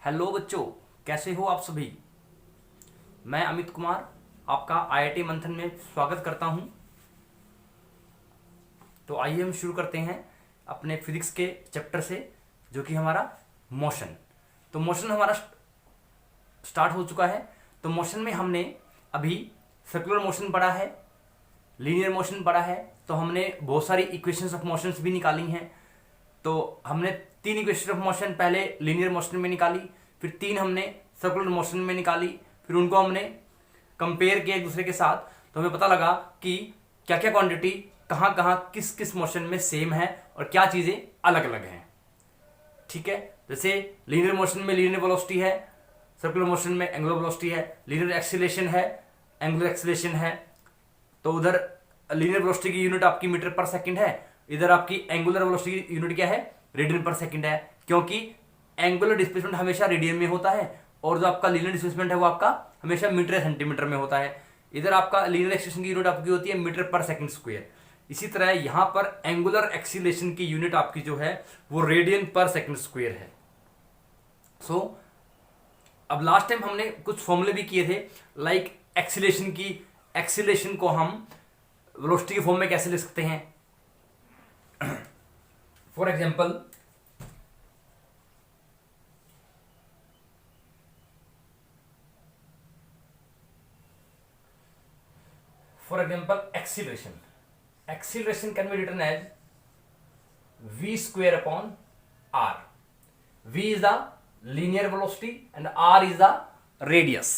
Hello बच्चों, कैसे हो आप सभी। मैं अमित कुमार आपका आईआईटी मंथन में स्वागत करता हूं। तो आइए हम शुरू करते हैं अपने फिजिक्स के चैप्टर से, जो कि हमारा मोशन। तो मोशन हमारा स्टार्ट हो चुका है। तो मोशन में हमने अभी सर्कुलर मोशन पढ़ा है, लीनियर मोशन पढ़ा है। तो हमने बहुत सारी इक्वेशंस ऑफ मोशंस भी निकाली हैं। तो हमने 3 इक्वेशन ऑफ मोशन पहले लीनियर मोशन में निकाली, फिर 3 हमने सर्कुलर मोशन में निकाली, फिर उनको हमने कंपेयर किया एक दूसरे के साथ। तो हमें पता लगा कि क्या क्या क्वांटिटी कहाँ कहाँ किस किस मोशन में सेम है और क्या चीज़ें अलग अलग हैं। ठीक है, जैसे लीनियर मोशन में लीनियर वेलोसिटी है, सर्कुलर मोशन में एंगुलर वेलोसिटी है, लीनियर एक्सीलरेशन है, एंगुलर एक्सीलरेशन है। तो उधर लीनियर वेलोसिटी की यूनिट आपकी मीटर पर सेकंड है, इधर आपकी एंगुलर वेलोसिटी की यूनिट क्या है, रेडियन पर सेकंड है, क्योंकि एंगुलर डिस्प्लेसमेंट हमेशा रेडियन में होता है और जो आपका लीनियर डिस्प्लेसमेंट है वो आपका हमेशा मीटर या सेंटीमीटर में होता है। इधर आपका लीनियर एक्सीलरेशन की यूनिट आपकी होती है मीटर पर सेकंड स्क्वायर। इसी तरह यहां पर एंगुलर एक्सीलरेशन की यूनिट आपकी जो है वो रेडियन पर सेकंड स्क्वायर है। सो अब लास्ट टाइम हमने कुछ फॉर्मूले भी किए थे, लाइक एक्सीलरेशन को हम वेलोसिटी के फॉर्म में कैसे लिख सकते हैं। For example acceleration can be written as v square upon r. V is the linear velocity and r is the radius.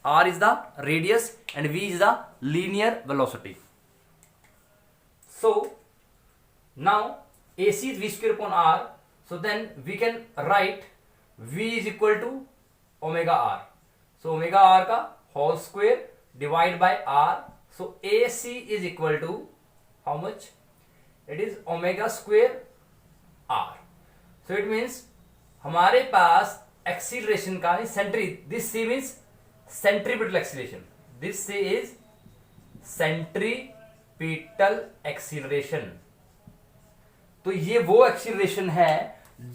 R is the radius and v is the linear velocity. So now AC is v square upon r. So then we can write v is equal to omega r. So omega r का whole square divide by r. So AC is equal to how much? It is omega square r. So it means हमारे पास acceleration का this C means centripetal acceleration. This C is centripetal acceleration. तो ये वो acceleration है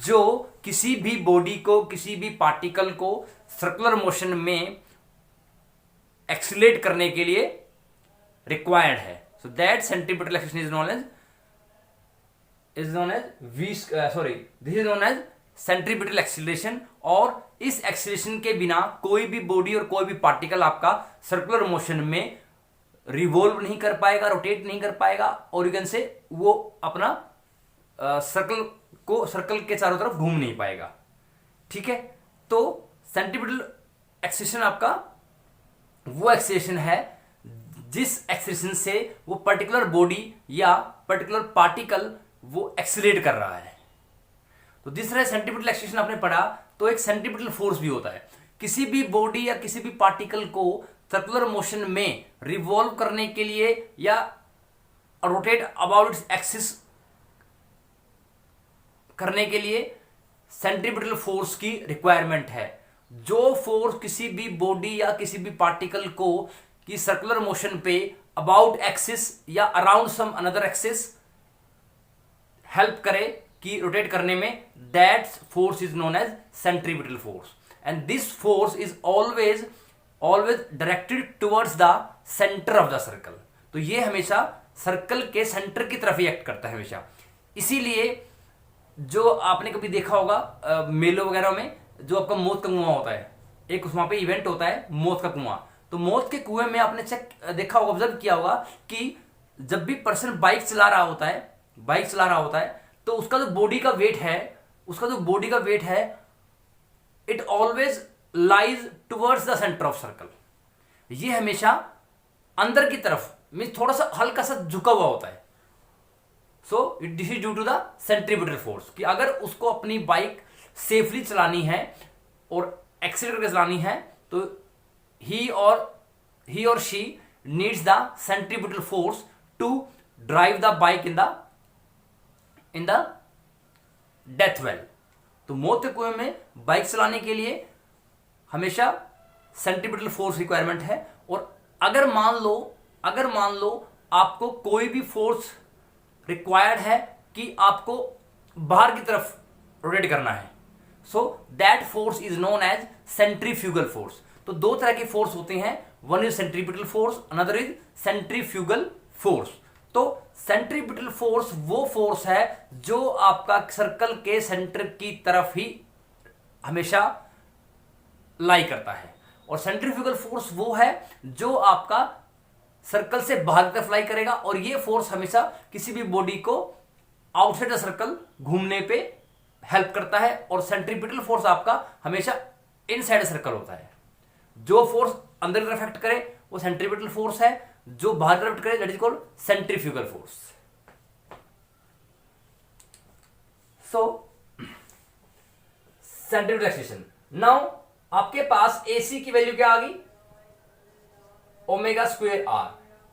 जो किसी भी body को, किसी भी पार्टिकल को सर्कुलर मोशन में एक्सीलरेट करने के लिए रिक्वायर्ड है. So that centripetal acceleration is known as this is known as centripetal acceleration. और इस एक्सीलरेशन के बिना कोई भी बॉडी और कोई भी पार्टिकल आपका सर्कुलर मोशन में रिवॉल्व नहीं कर पाएगा, रोटेट नहीं कर पाएगा, और यू कैन से वो अपना सर्कल के चारों तरफ घूम नहीं पाएगा. ठीक है, तो सेंट्रीपिटल एक्सीलरेशन आपका वो एक्सीलरेशन है जिस एक्सीलरेशन से वो पर्टिकुलर बॉडी या पर्टिकुलर पार्टिकल वो एक्सीलरेट कर रहा है. तो जिस तरह सेंट्रीपिटल एक्सीलरेशन आपने पढ़ा, तो एक सेंट्रीपिटल फोर्स भी होता है. किसी भी बॉडी या किसी भी पार्टिकल को सर्कुलर मोशन में रिवॉल्व करने के लिए या रोटेट अबाउट इट्स एक्सिस करने के लिए सेंट्रीपिटल फोर्स की रिक्वायरमेंट है. जो फोर्स किसी भी बॉडी या किसी भी पार्टिकल को की सर्कुलर मोशन पे अबाउट एक्सिस या around some another axis help करे कि रोटेट करने में, that force is known as centripetal force. And this force is always directed towards the centre of the circle. तो ये हमेशा सर्कल के सेंटर की तरफ ही एक्ट करता है हमेशा. इसीलिए जो आपने कभी देखा होगा मेलों वगैरह में, जो आपका मौत का कुआं होता है, एक वहां पे इवेंट होता है मौत का कुआं. तो मौत के कुएं में आपने देखा होगा, ऑब्जर्व किया होगा कि जब भी पर्सन बाइक चला रहा होता है तो उसका जो बॉडी का वेट है it always lies towards the centre of circle. ये हमेशा अंदर की तरफ मीन थोड़ा सा हल्का सा झुका हुआ होता है. So this is due to the centripetal force, कि अगर उसको अपनी बाइक सेफली चलानी है और एक्सीलरेट करके चलानी है तो he or she needs the centripetal force to drive the bike in the death well. तो मौत के कुएं में बाइक चलाने के लिए हमेशा सेंट्रीपिटल फोर्स रिक्वायरमेंट है. और अगर मान लो आपको कोई भी फोर्स रिक्वायर्ड है कि आपको बाहर की तरफ रोटेट करना है, so that force is known as centrifugal force. तो दो तरह के फोर्स होते हैं, one is centripetal force, another is centrifugal force. तो सेंट्रीपिटल फोर्स वो फोर्स है जो आपका सर्कल के सेंटर की तरफ ही हमेशा लाई करता है, और सेंट्रीफ्यूगल फोर्स वो है जो आपका सर्कल से बाहर की तरफ लाई करेगा, और ये फोर्स हमेशा किसी भी बॉडी को आउटसाइड द सर्कल घूमने पे हेल्प करता है, और सेंट्रीपिटल फोर्स आपका हमेशा इनसाइड सर्कल होता है। जो फोर्स अंदर की तरफ इफेक्ट करे वो सेंट्रीपिटल फोर्स है, जो बाहर की तरफ इफेक्ट करे that is called centrifugal force. So centripetal acceleration. Now आपके पास AC की वैल्यू क्या आ गई, ओमेगा स्क्वेयर आर।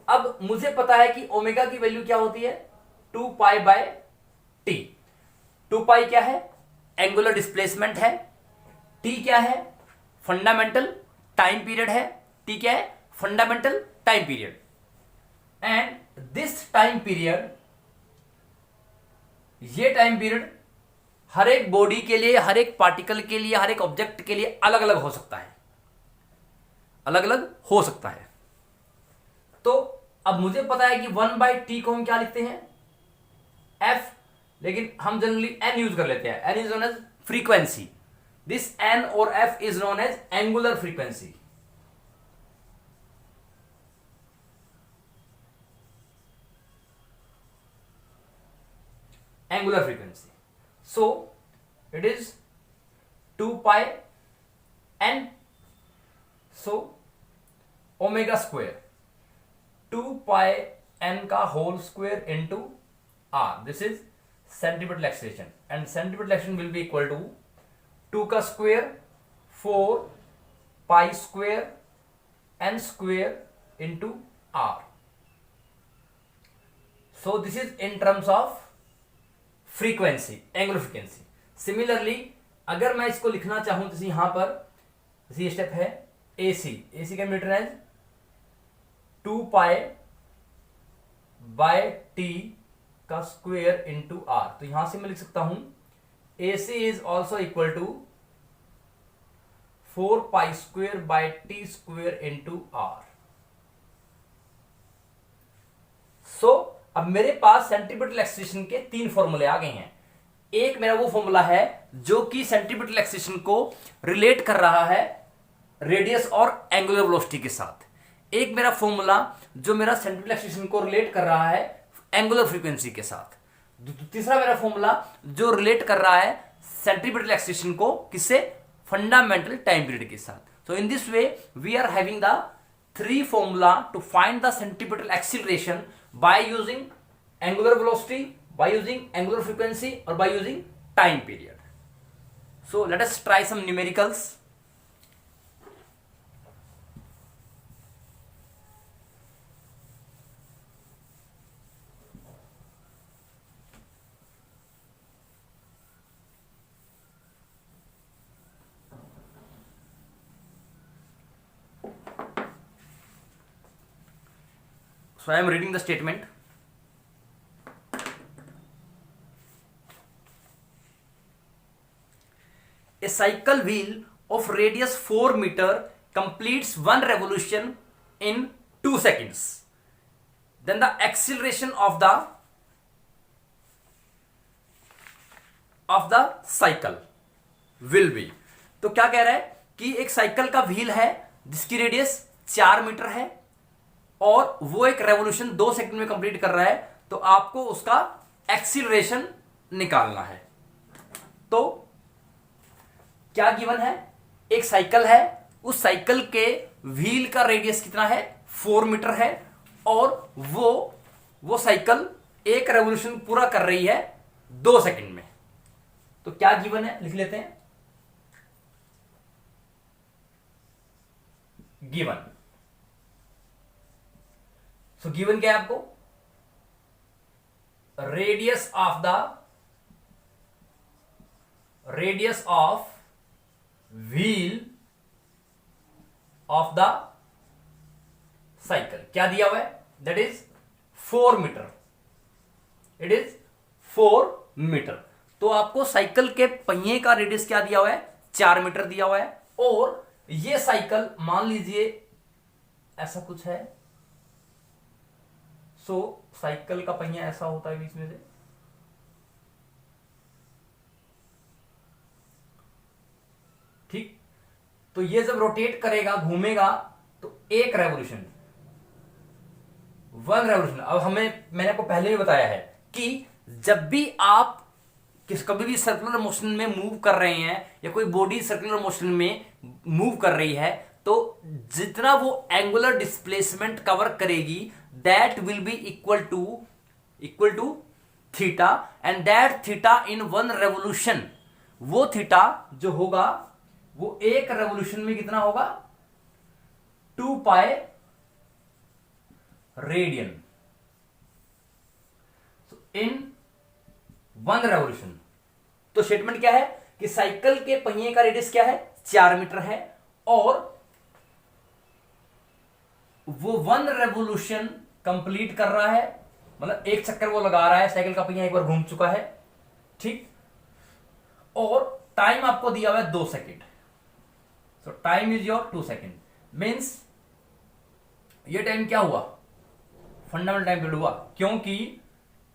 अब मुझे पता है कि ओमेगा की वैल्यू क्या होती है, 2 पाई बाय टी। 2 पाई क्या है, एंगुलर डिस्प्लेसमेंट है, टी क्या है, फंडामेंटल टाइम पीरियड है, टी क्या है, fundamental time period. And this time period, ये टाइम पीरियड हर एक बॉडी के लिए, हर एक पार्टिकल के लिए, हर एक ऑब्जेक्ट के लिए अलग अलग हो सकता है, अलग अलग हो सकता है। तो अब मुझे पता है कि 1/t को हम क्या लिखते हैं, f, लेकिन हम जनरली n यूज कर लेते हैं। n is known as frequency, this n और f is known as angular frequency. Angular frequency, so it is 2 pi n, so omega square 2 pi n का whole square into r, this is centripetal acceleration, and centripetal acceleration will be equal to 2 का square 4 pi square n square into r। So this is in terms of frequency, angular frequency. Similarly अगर मैं इसको लिखना चाहूं तो यहां पर ये स्टेप है AC का मीटर है 2 पाई बाय टी का स्क्वायर इंटू आर। तो यहां से मैं लिख सकता हूं AC is also equal to 4 pi square by T square into R. So अब मेरे पास सेंट्रीपिटल एक्सेलरेशन के 3 फॉर्मूले आ गए हैं। एक मेरा वो फॉर्मूला है जो कि सेंट्रीपिटल एक्सेलरेशन को रिलेट कर रहा है रेडियस और एंगुलर वेलोसिटी के साथ। एक मेरा फॉर्मूला जो मेरा सेंट्रीपिटल एक्सेलरेशन को रिलेट कर रहा है एंगुलर फ्रीक्वेंसी के साथ। तीसरा मेरा फॉर्मूला जो रिलेट कर रहा है सेंट्रीपिटल एक्सेलरेशन को किससे, फंडामेंटल टाइम पीरियड के साथ। So in this way we are having the 3 formula to find the centripetal acceleration by using angular velocity, by using angular frequency, or by using time period. So let us try some numericals. So I am reading the statement. A cycle wheel of radius 4 meter completes 1 revolution in 2 seconds. Then the acceleration of the cycle will be. तो क्या कह रहा है कि एक cycle का wheel है जिसकी रेडियस 4 मीटर है और वो एक रेवोल्यूशन 2 सेकंड में कंप्लीट कर रहा है, तो आपको उसका एक्सीलरेशन निकालना है। तो क्या गिवन है, एक साइकिल है, उस साइकिल के व्हील का रेडियस कितना है, 4 मीटर है, और वो साइकिल एक रेवोल्यूशन पूरा कर रही है 2 सेकंड में। तो क्या गिवन है लिख लेते हैं, गिवन। सो गिवन क्या है आपको, radius of wheel of the cycle क्या दिया हुआ है, that is 4 metre, it is 4 metre. तो आपको साइकिल के पहिए का रेडियस क्या दिया हुआ है, 4 मीटर दिया हुआ है। और ये साइकिल मान लीजिए ऐसा कुछ है, सो साइकिल का पहिया ऐसा होता है बीच में से, ठीक। तो ये जब रोटेट करेगा, घूमेगा, तो एक रेवोल्यूशन, 1 रेवोल्यूशन। अब मैंने आपको पहले ही बताया है कि जब भी आप कभी भी सर्कुलर मोशन में मूव कर रहे हैं या कोई बॉडी सर्कुलर मोशन में मूव कर रही है, तो जितना वो एंगुलर डिस्प्लेसमेंट कवर करेगी that will be equal to theta, and that theta in 1 revolution, वो थीटा जो होगा वो एक रेवोल्यूशन में कितना होगा, 2 पाई रेडियन इन 1 रेवोल्यूशन। तो स्टेटमेंट क्या है कि साइकिल के पहिए का रेडियस क्या है, 4 मीटर है, और वो 1 रेवोल्यूशन कंप्लीट कर रहा है, मतलब एक चक्कर वो लगा रहा है, साइकिल का पहिया एक बार घूम चुका है, ठीक। और टाइम आपको दिया हुआ है 2 second. So time is your 2 second, means ये टाइम क्या हुआ, फंडामेंटल टाइम पीरियड हुआ, क्योंकि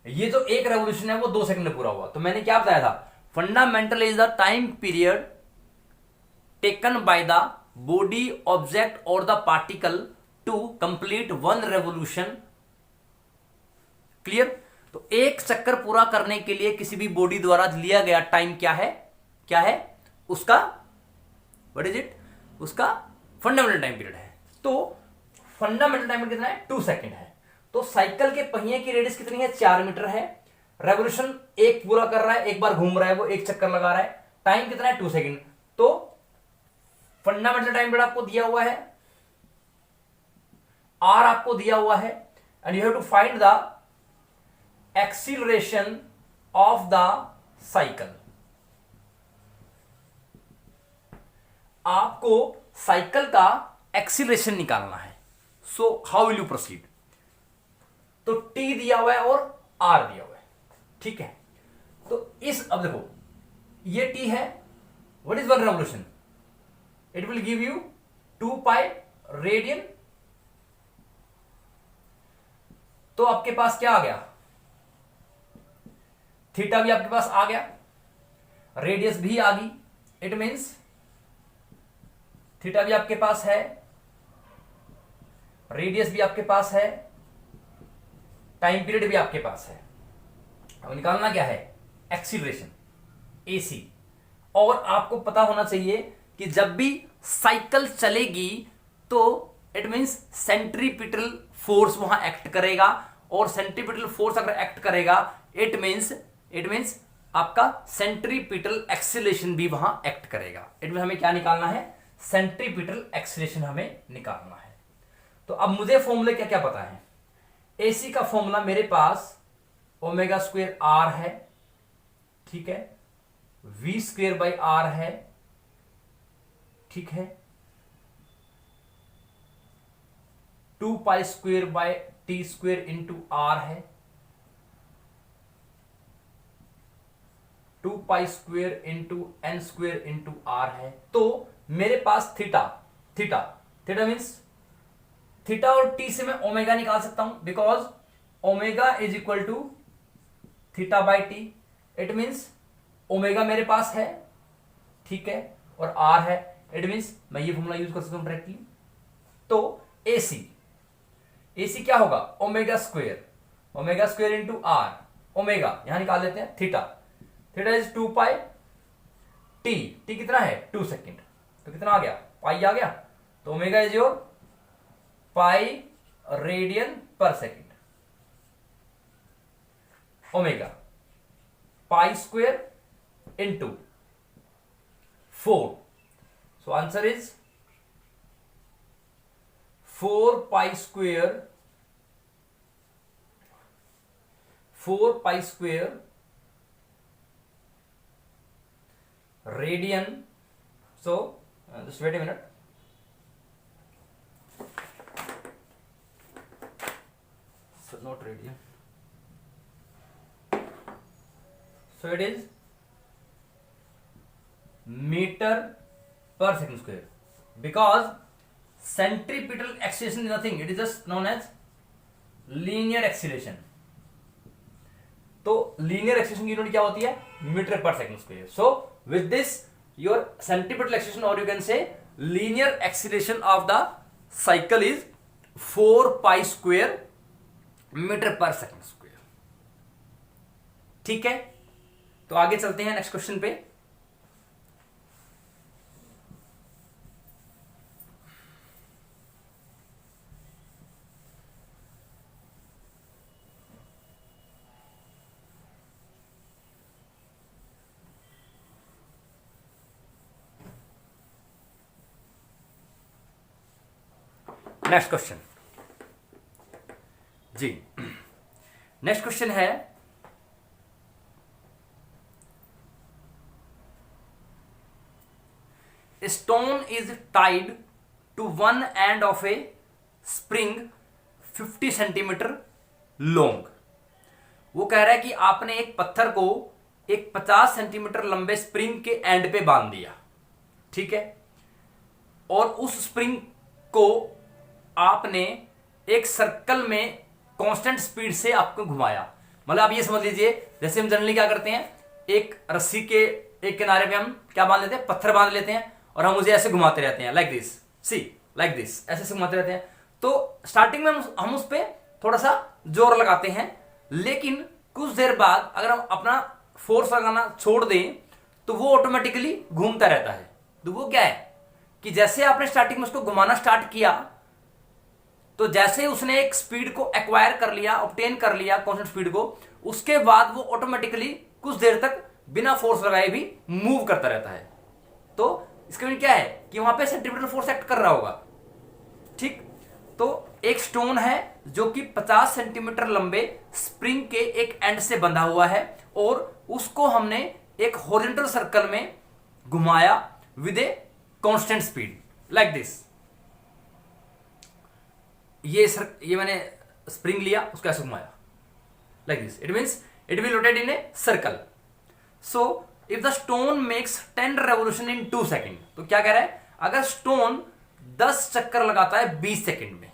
ये जो एक रेवोल्यूशन है वो 2 सेकंड में पूरा हुआ। तो मैंने क्या बताया था, fundamental is the time period taken by the body, object और the particle to complete 1 revolution. Clear. तो एक चक्कर पूरा करने के लिए किसी भी बॉडी द्वारा लिया गया टाइम क्या है उसका, व्हाट इज इट, उसका फंडामेंटल टाइम पीरियड है। तो फंडामेंटल टाइम पीरियड कितना है, 2 सेकंड है। तो साइकिल के पहिए की रेडियस कितनी है, 4 मीटर है, रेवोल्यूशन एक पूरा कर रहा है, एक बार घूम रहा है, वो एक चक्कर लगा रहा है, टाइम कितना है, 2 सेकंड। तो फंडामेंटल टाइम पीरियड आपको दिया हुआ है, आर आपको दिया हुआ है, and you have to find the acceleration of the cycle. आपको साइकिल का एक्सीलरेशन निकालना है। So how will you proceed. तो टी दिया हुआ है और आर दिया हुआ है, ठीक है। तो अब देखो ये टी है, what is 1 revolution, it will give you 2 pi radian. तो आपके पास क्या आ गया, थीटा भी आपके पास आ गया, रेडियस भी आ गई, इट मीन्स थीटा भी आपके पास है, रेडियस भी आपके पास है, टाइम पीरियड भी आपके पास है। अब निकालना क्या है, एक्सीलरेशन, एसी। और आपको पता होना चाहिए कि जब भी साइकिल चलेगी तो इट मींस सेंट्रीपिटल फोर्स वहां एक्ट करेगा, और सेंट्रीपिटल फोर्स अगर एक्ट करेगा इट मींस आपका सेंट्रीपिटल एक्सीलरेशन भी वहां एक्ट करेगा। इट मींस हमें क्या निकालना है, सेंट्रीपिटल एक्सीलरेशन हमें निकालना है। तो अब मुझे फॉर्मूले क्या क्या पता है। एसी का फॉर्मूला मेरे पास ओमेगा स्क्वेयर आर है, ठीक है, वी स्क्वेयर बाई आर है, ठीक है, 2 pi square by T square into R है, 2 pi square into N square into R है। तो मेरे पास थीटा मीन्स थीटा और टी से मैं ओमेगा निकाल सकता हूं, because omega is equal to theta by T. It means omega मेरे पास है, ठीक है, और आर है, इट मीन्स मैं ये फॉर्मूला यूज कर सकता हूं डायरेक्टली। तो एसी क्या होगा, omega square into R, omega यहां निकाल लेते हैं, थीटा इज 2 पाई, टी कितना है 2 सेकेंड, तो कितना आ गया, पाई आ गया। तो omega is your pi radian per second, omega pi square into 4, so answer is 4 pi square radian. So just wait a minute. So not radian. So it is metre per second square, because centripetal acceleration is nothing, it is just known as linear acceleration. तो linear acceleration की unit क्या होती है? Metre per second square. So with this your centripetal acceleration और you can say linear acceleration of the cycle is 4 pi square metre per second square. ठीक है, तो आगे चलते हैं नेक्स्ट क्वेश्चन पे। नेक्स्ट क्वेश्चन जी, नेक्स्ट क्वेश्चन है stone is tied to one end of a spring 50 centimetre long. वो कह रहा है कि आपने एक पत्थर को एक 50 सेंटीमीटर लंबे स्प्रिंग के एंड पे बांध दिया, ठीक है, और उस स्प्रिंग को आपने एक सर्कल में कांस्टेंट स्पीड से आपको घुमाया। मतलब आप ये समझ लीजिए, जैसे हम जनरली क्या करते हैं, एक रस्सी के एक किनारे पे हम क्या बांध लेते हैं, पत्थर बांध लेते हैं और हम उसे ऐसे घुमाते रहते हैं, like this, see like this, ऐसे घुमाते रहते हैं। तो स्टार्टिंग में हम उस पर थोड़ा सा जोर लगाते हैं, लेकिन कुछ देर बाद अगर हम अपना फोर्स लगाना छोड़ दें तो वो ऑटोमेटिकली घूमता रहता है। तो वो क्या है कि जैसे आपने स्टार्टिंग में उसको घुमाना स्टार्ट किया, तो जैसे उसने एक स्पीड को एक्वायर कर लिया, ऑब्टेन कर लिया कांस्टेंट स्पीड को, उसके बाद वो ऑटोमेटिकली कुछ देर तक बिना फोर्स लगाए भी मूव करता रहता है। तो इसका मीनिंग क्या है कि वहां पे सेंट्रीपिटल फोर्स एक्ट कर रहा होगा। ठीक, तो एक स्टोन है जो कि 50 सेंटीमीटर लंबे स्प्रिंग के एक एंड से बंधा हुआ है और उसको हमने एक हॉरिजॉन्टल सर्कल में घुमाया with a constant speed, like this. ये मैंने स्प्रिंग लिया, उसको ऐसे घुमाया like this, it means it will rotate in a circle. So if the stone makes 10 revolution in 2 second, तो क्या कह रहा है, अगर स्टोन 10 चक्कर लगाता है 20 सेकेंड में,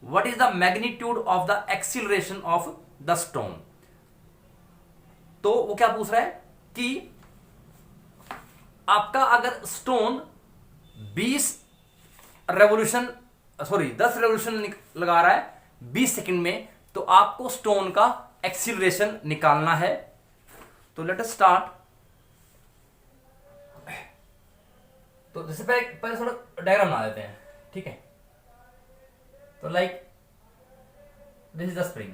what is the magnitude of the acceleration of the stone. तो वो क्या पूछ रहा है कि आपका अगर स्टोन 10 रेवोल्यूशन लगा रहा है 20 सेकंड में, तो आपको स्टोन का एक्सीलरेशन निकालना है। तो लेट अस स्टार्ट। तो जैसे पहले थोड़ा डायग्राम बना देते हैं, ठीक है। तो like this is the spring,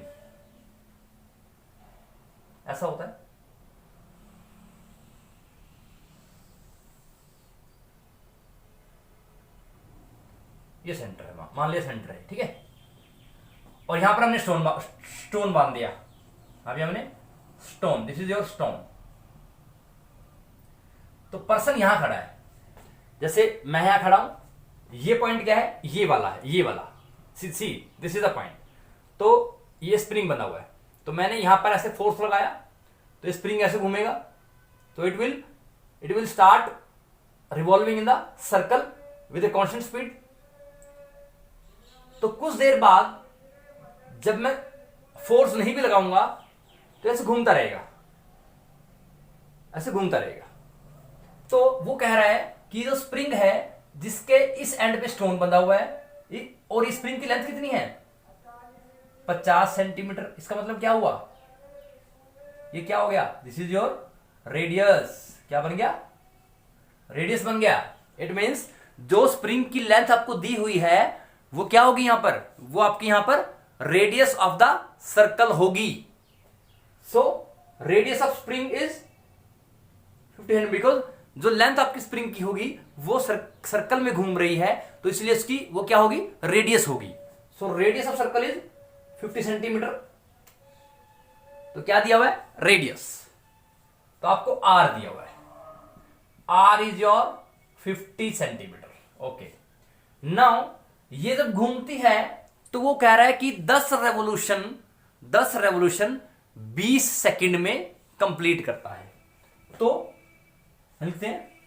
ऐसा होता है। ये सेंटर है, मान लिया सेंटर है, ठीक है। और यहां पर हमने स्टोन बांध दिया। अभी हमने stone, this is your stone. तो पर्सन यहां खड़ा है, जैसे मैं यहां खड़ा हूं, ये पॉइंट क्या है, ये वाला है, ये वाला, see this is the point. तो ये स्प्रिंग बना हुआ है, तो मैंने यहां पर ऐसे फोर्स लगाया, तो स्प्रिंग ऐसे घूमेगा, तो it will start revolving in the circle with a constant speed. तो कुछ देर बाद जब मैं फोर्स नहीं भी लगाऊंगा तो ऐसे घूमता रहेगा, ऐसे घूमता रहेगा। तो वो कह रहा है कि जो स्प्रिंग है जिसके इस एंड पे स्टोन बंधा हुआ है, और इस स्प्रिंग की लेंथ कितनी है, 50 सेंटीमीटर। इसका मतलब क्या हुआ, ये क्या हो गया, दिस इज योर रेडियस। क्या बन गया, रेडियस बन गया। इट मींस जो स्प्रिंग की लेंथ आपको दी हुई है वो क्या होगी यहां पर, वो आपकी यहां पर रेडियस ऑफ द सर्कल होगी। So radius of spring is 50, because जो लेंथ आपकी स्प्रिंग की होगी वो सर्कल में घूम रही है, तो इसलिए इसकी वो क्या होगी, रेडियस होगी। So radius of circle is 50 centimetre. तो क्या दिया हुआ है, रेडियस। तो आपको आर दिया हुआ है, R is your 50 centimetre. Okay, now ये जब घूमती है तो वो कह रहा है कि 10 रेवोल्यूशन 20 सेकंड में कंप्लीट करता है। तो लिखते हैं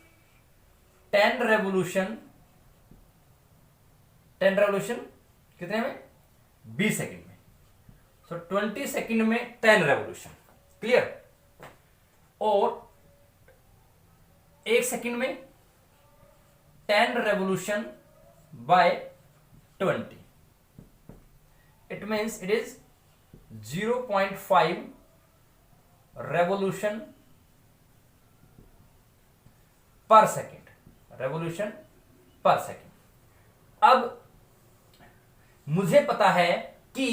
10 रेवोल्यूशन कितने में? 20 सेकंड में। सो 20 सेकंड में 10 रेवोल्यूशन, क्लियर। और 1 सेकंड में 10 revolution by 20, it means it is 0.5 revolution per second, revolution per second. अब मुझे पता है कि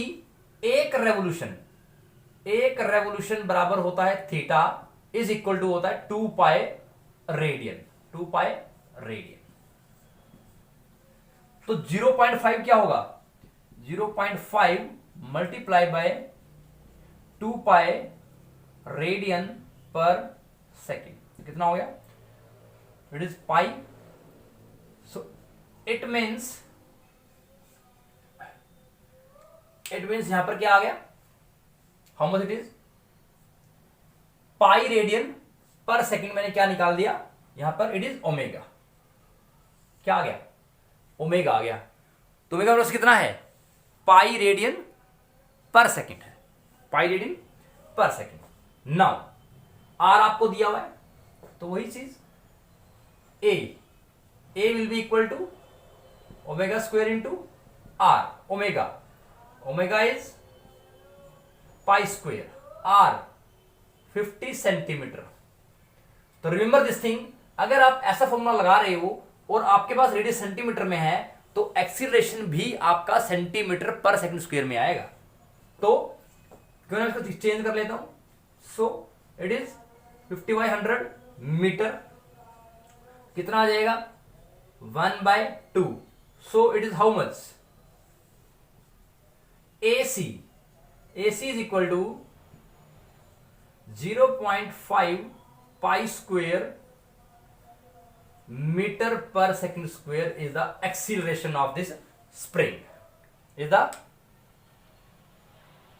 एक रेवोल्यूशन बराबर होता है थीटा इज इक्वल टू होता है 2 पाई रेडियन, 2 पाई रेडियन। तो 0.5 क्या होगा? 0.5 multiply by 2 pi radian per second, कितना हो गया? It is pi. So it means यहां पर क्या आ गया? How much it is? Pi radian per second मैंने क्या निकाल दिया यहां पर? It is omega. क्या आ गया? ओमेगा आ गया। तो ओमेगा प्लस कितना है? पाई रेडियन पर सेकेंड है, pi radian per second. Now R आपको दिया हुआ है, तो वही चीज A will be equal to omega square into R. Omega is pi square, R 50 centimetre. तो रिमेंबर दिस थिंग, अगर आप ऐसा फॉर्मूला लगा रहे हो और आपके पास रेडियस सेंटीमीटर में है तो एक्सीलरेशन भी आपका सेंटीमीटर पर सेकंड स्क्वायर में आएगा। तो क्यों ना इसको चेंज कर लेता हूं। सो इट इज 50/100 मीटर, कितना आ जाएगा? 1/2। So it is how much? AC is equal to 0.5 pi square metre per second square is the acceleration of this spring, is the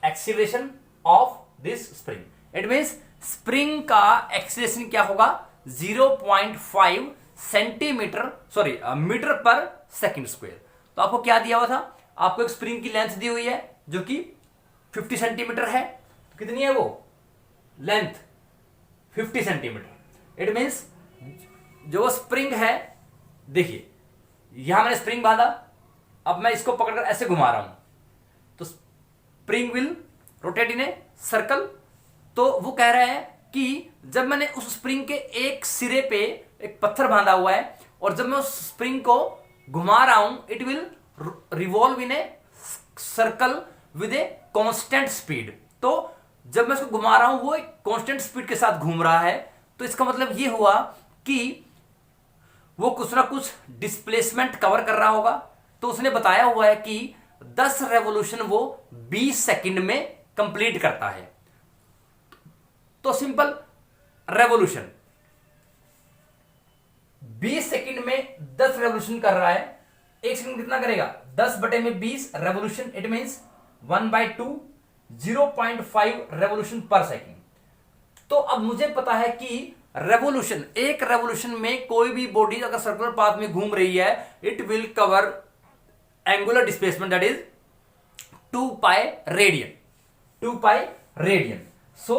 acceleration of this spring. It means spring का acceleration क्या होगा? 0.5 centimetre metre per second square. तो आपको क्या दिया हुआ था? आपको एक स्प्रिंग की लेंथ दी हुई है जो कि 50 सेंटीमीटर है। तो कितनी है वो लेंथ? 50 सेंटीमीटर। इट मीन्स जो स्प्रिंग है, देखिए यहां मैंने स्प्रिंग बांधा, अब मैं इसको पकड़कर ऐसे घुमा रहा हूं तो spring will rotate in a circle. तो वो कह रहा है कि जब मैंने उस स्प्रिंग के एक सिरे पे एक पत्थर बांधा हुआ है और जब मैं उस स्प्रिंग को घुमा रहा हूं, it will revolve in a circle with a constant speed. तो जब मैं इसको घुमा रहा हूं वो एक कांस्टेंट स्पीड के साथ घूम रहा है। तो इसका मतलब ये हुआ कि वो कुछ ना कुछ डिस्प्लेसमेंट कवर कर रहा होगा। तो उसने बताया हुआ है कि 10 रेवोल्यूशन वो 20 सेकंड में कंप्लीट करता है। तो सिंपल रेवोल्यूशन 20 सेकंड में 10 रेवोल्यूशन कर रहा है। एक सेकंड कितना करेगा? 10/20 रेवोल्यूशन, इट मीन्स 1/2, 0.5 रेवोल्यूशन पर सेकंड। तो अब मुझे पता है कि रेवोल्यूशन, एक रेवोल्यूशन में कोई भी बॉडी अगर सर्कुलर पाथ में घूम रही है, it will cover angular displacement that is 2 pi radian, 2 pi radian. So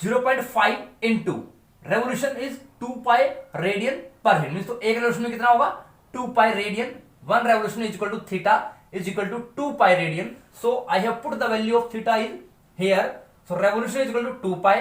0.5 into revolution is 2 pi radian पर सेकंड। तो एक रेवोल्यूशन में कितना होगा? 2 pi radian. 1 revolution is equal to theta is equal to 2 pi radian. So I have put the value of theta in here. So revolution is equal to 2 pi.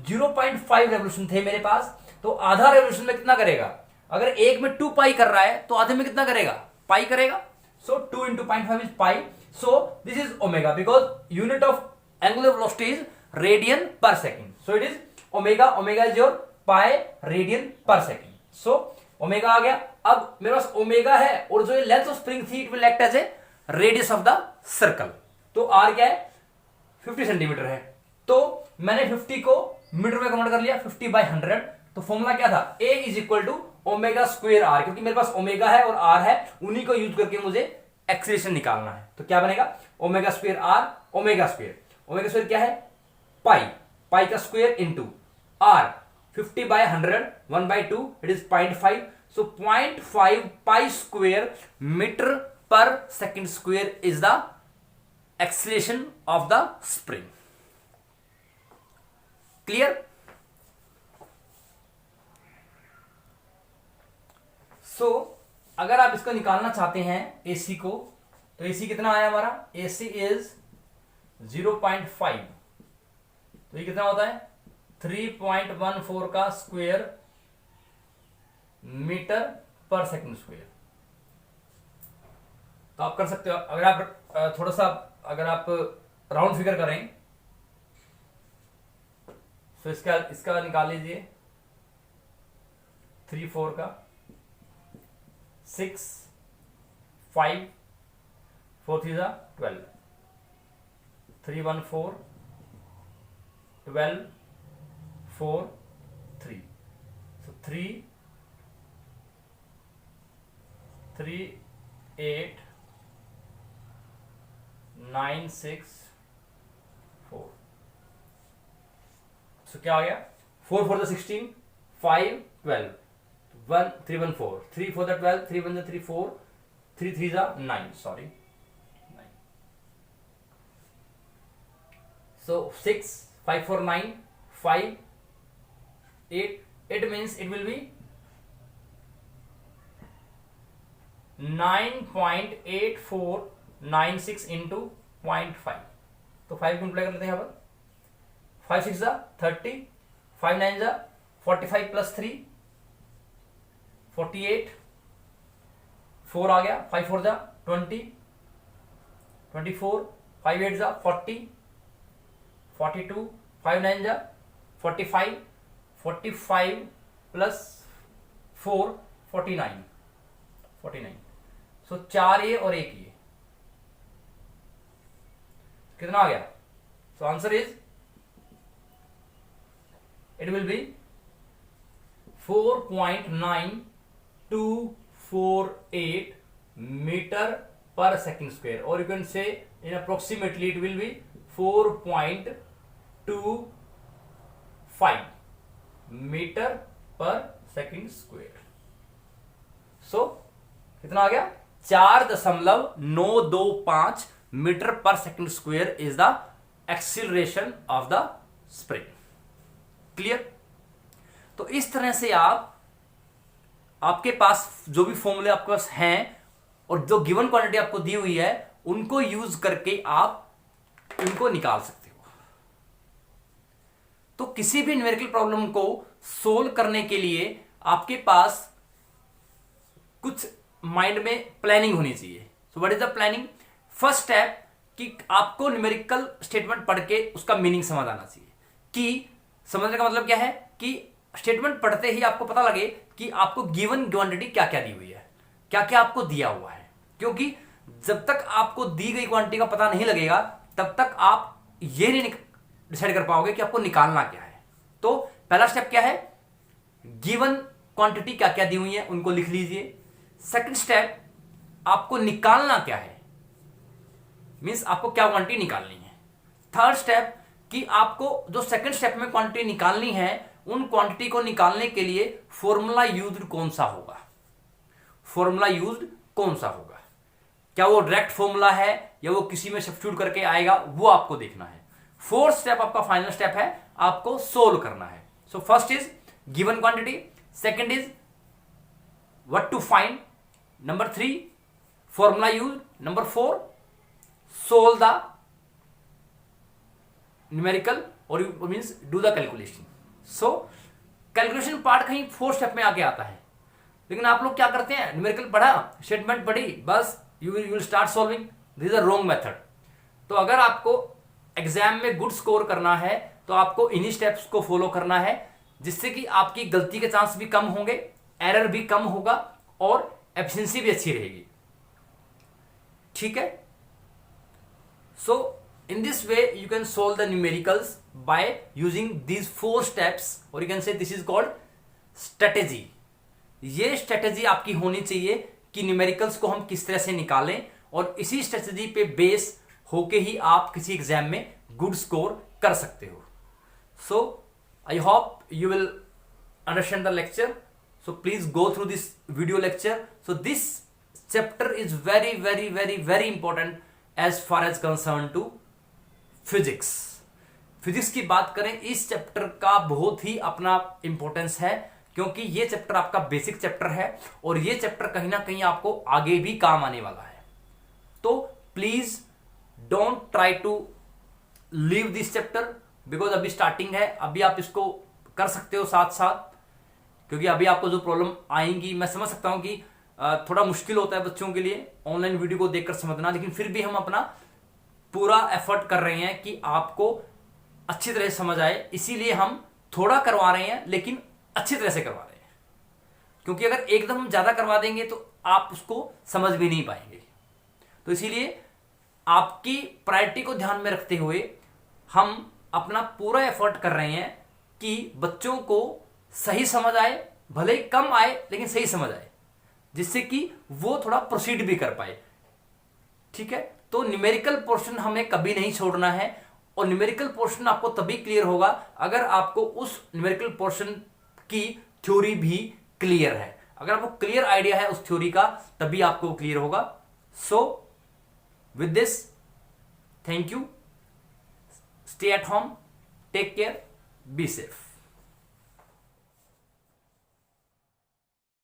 0.5 revolution थे मेरे पास, तो आधा revolution में कितना करेगा? अगर एक में 2 पाई कर रहा है तो आधे में कितना करेगा? पाई करेगा। So 2 into 0.5 is pi. So this is omega because unit of angular velocity is radian per second. So it is omega. Omega is your pi radian per second. So omega आ गया। अब मेरे पास ओमेगा है और जो ये length of spring थी, it will act as a radius of the circle. तो आर क्या है? 50 सेंटीमीटर है। तो मैंने 50 को मीटर में कन्वर्ट कर लिया, 50/100। तो फॉर्मूला क्या था? A is equal to omega square R, क्योंकि मेरे पास ओमेगा है और आर है, उन्हीं को यूज करके मुझे एक्सीलरेशन निकालना है। तो क्या बनेगा? Omega square R, omega square क्या है? पाई का square into R 50/100, 1/2, it is 0.5। So 0.5 pi square meter per second square is the acceleration of the spring. Clear? So अगर आप इसको निकालना चाहते हैं AC को, तो AC कितना आया हमारा? AC is 0.5, तो ये कितना होता है 3.14 का square metre per second square. तो आप कर सकते हो, अगर आप थोड़ा सा अगर आप राउंड फिगर करें तो इसका निकाल लीजिए 3 4 का 6 5 4 3 12 3 1 4 12 4 3, so 3 8 9 6 4, so क्या आ गया 4 4 16 5 12 1 3 1 4 3 4 12 3 1 3 4 3 3 9, sorry 9, so 6 5 4 9 5 8 8 means it will be 9.8496 into 0.5, तो 5 को मल्टीप्लाई कर लेते हैं यहाँ पर 5 6 30 5 9 45 प्लस 3 48 4 आ गया 5 4 20 24 5 8 40 42 5 9 45 45 प्लस 4 49 49, सो 4 ये और 1 ये कितना आ गया? So answer is it will be 4.9248 metre per second square, और you can say in approximately it will be 4.25 metre per second square. So कितना आ गया? 4.925 metre per second square is the acceleration of the spring. Clear? तो इस तरह से आपके पास जो भी फॉर्मूले आपके पास हैं और जो गिवन क्वांटिटी आपको दी हुई है उनको यूज करके आप इनको निकाल सकते हो। तो किसी भी न्यूमेरिकल प्रॉब्लम को सोल्व करने के लिए आपके पास कुछ माइंड में प्लानिंग होनी चाहिए। So what is the planning? First step कि आपको न्यूमेरिकल स्टेटमेंट पढ़ के उसका मीनिंग समझ आना चाहिए। कि समझने का मतलब क्या है कि स्टेटमेंट पढ़ते ही आपको पता लगे कि आपको गिवन क्वांटिटी क्या क्या दी हुई है, क्या क्या आपको दिया हुआ है। क्योंकि जब तक आपको दी गई क्वांटिटी का पता नहीं लगेगा तब तक आप ये नहीं डिसाइड कर पाओगे कि आपको निकालना क्या है। तो पहला स्टेप क्या है? गिवन क्वांटिटी क्या क्या दी हुई है उनको लिख लीजिए। सेकंड स्टेप, आपको निकालना क्या है, मींस आपको क्या क्वांटिटी निकालनी है। थर्ड स्टेप कि आपको जो सेकंड स्टेप में क्वांटिटी निकालनी है उन क्वांटिटी को निकालने के लिए फॉर्मूला यूज्ड कौन सा होगा, फॉर्मूला यूज्ड कौन सा होगा, क्या वो डायरेक्ट फॉर्मूला है या वो किसी में सब्स्टिट्यूट करके आएगा, वो आपको देखना है। फोर्थ स्टेप आपका फाइनल स्टेप है, आपको सोल्व करना है। So first is given quantity, second is what to find, number 3 formula use, number 4 solve the numerical और means do the calculation. So calculation part कहीं फोर्थ स्टेप में आके आता है, लेकिन आप लोग क्या करते हैं, न्यूमेरिकल पढ़ा, स्टेटमेंट पढ़ी, बस you will start solving. This is a wrong method. तो अगर आपको एग्जाम में गुड स्कोर करना है तो आपको इन्हीं स्टेप्स को फॉलो करना है, जिससे कि आपकी गलती के चांस भी कम होंगे, एरर भी कम होगा और एफिशिएंसी भी अच्छी रहेगी। ठीक है? सो in this way you can solve the numericals by using these 4 steps, or you can say this is called strategy। ये स्ट्रेटेजी आपकी होनी चाहिए कि न्यूमेरिकल्स को हम किस तरह से निकालें, और इसी स्ट्रेटेजी पे बेस होके ही आप किसी एग्जाम में गुड स्कोर कर सकते हो। So I hope you will understand the lecture So please go through this video lecture. So this chapter is very very very very important as far as concerned to physics. Physics की बात करें, इस chapter का बहुत ही अपना importance है, क्योंकि ये चैप्टर आपका बेसिक चैप्टर है और ये चैप्टर कहीं ना कहीं आपको आगे भी काम आने वाला है. तो please don't try to leave this chapter, because अभी स्टार्टिंग है. अभी आप इसको कर सकते हो साथ साथ, क्योंकि अभी आपको जो प्रॉब्लम आएंगी, मैं समझ सकता हूं कि थोड़ा मुश्किल होता है बच्चों के लिए ऑनलाइन वीडियो को देखकर समझना, लेकिन फिर भी हम अपना पूरा एफर्ट कर रहे हैं कि आपको अच्छी तरह से समझ आए. इसीलिए हम थोड़ा करवा रहे हैं, लेकिन अच्छी तरह से करवा रहे हैं, क्योंकि अगर एकदम हम ज्यादा करवा देंगे तो आप उसको समझ भी नहीं पाएंगे. तो इसीलिए आपकी प्रायोरिटी को ध्यान में रखते हुए हम अपना पूरा एफर्ट कर रहे हैं कि बच्चों को सही समझ आए, भले ही कम आए लेकिन सही समझ आए, जिससे कि वो थोड़ा प्रोसीड भी कर पाए. ठीक है, तो न्यूमेरिकल पोर्शन हमें कभी नहीं छोड़ना है, और न्यूमेरिकल पोर्शन आपको तभी क्लियर होगा अगर आपको उस न्यूमेरिकल पोर्शन की थ्योरी भी क्लियर है. अगर आपको क्लियर आइडिया है उस थ्योरी का, तभी आपको क्लियर होगा. So with this, thank you, stay at home, take care, be safe.